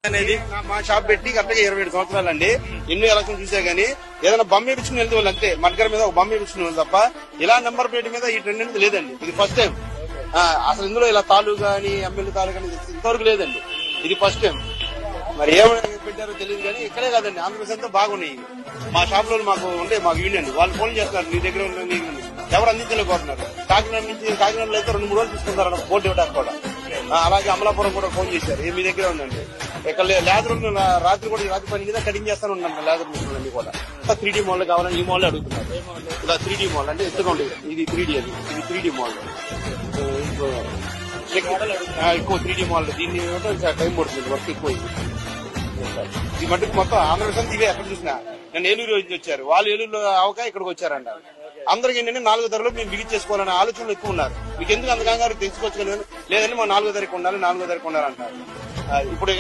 అనేది మా షాప్ పెట్టి కరెక్ట్గా 27 సంవత్సరాలండి. ఎన్నో ఎలక్షన్ చూసా గానీ ఏదైనా బొమ్మ ఇచ్చుకుని వెళ్తే వాళ్ళు అంతే, మడ్గర్ మీద ఒక బొమ్మ ఇచ్చుకుని వాళ్ళు తప్ప ఇలా నెంబర్ ప్లేట్ మీద ఈ ట్రెండ్ అనేది లేదండి. ఇది ఫస్ట్ టైం. అసలు ఇందులో ఇలా తాలూకా కానీ ఎమ్మెల్యే తాలూకా ఇంతవరకు లేదండి. ఇది ఫస్ట్ టైం. మరి ఏమైనా పెట్టారో తెలియదు కానీ ఇక్కడే కాదండి, ఆంధ్రప్రదేశ్ అంతా బాగున్నాయి. మా షాప్ లో మాకు యూనియన్ వాళ్ళు ఫోన్ చేస్తున్నారు, మీ దగ్గర ఎవరు అందించలేకపోతున్నారు. కాకినాడలో అయితే 2-3 రోజులు తీసుకుంటారు బోర్డు ఇవ్వడానికి కూడా. అలాగే అమలాపురం కూడా ఫోన్ చేశారు, మీ దగ్గరే ఉందండి. ఇక్కడ లేదర్ రాత్రి పని మీద కటింగ్ చేస్తాను ఉన్నాను. లేదర్ మిషన్లన్నీ కూడా 3D మాల్ కావాలని ఈ మాల్ అడుగుతున్నారు. ఇలా 3D మాల్ అంటే ఎత్తుకోండి, ఇది 3D అది, ఇది 3D మాల్. ఎక్కువ 3D మాల్ దీన్ని టైం పడుతుంది, వర్క్ ఎక్కువ. ఈ మటుకు మొత్తం ఆంధ్రప్రదేశ్ ఇవే ఎక్కడ చూసినా. నేను ఏలూరు వచ్చారు, వాళ్ళు ఏలూరులో అవక ఇక్కడికి వచ్చారంట. అందరికి ఏంటంటే 4వ ధరలో మేము బిగిట్ చేసుకోవాలనే ఆలోచనలు ఎక్కువ ఉన్నారు. మీకు ఎందుకు అంతకంగా తెలుసుకోవచ్చు, లేదంటే మా 4వ ధరకు ఉండాలి, 4వ ధరకు ఉండాలంటారు. ఇప్పుడు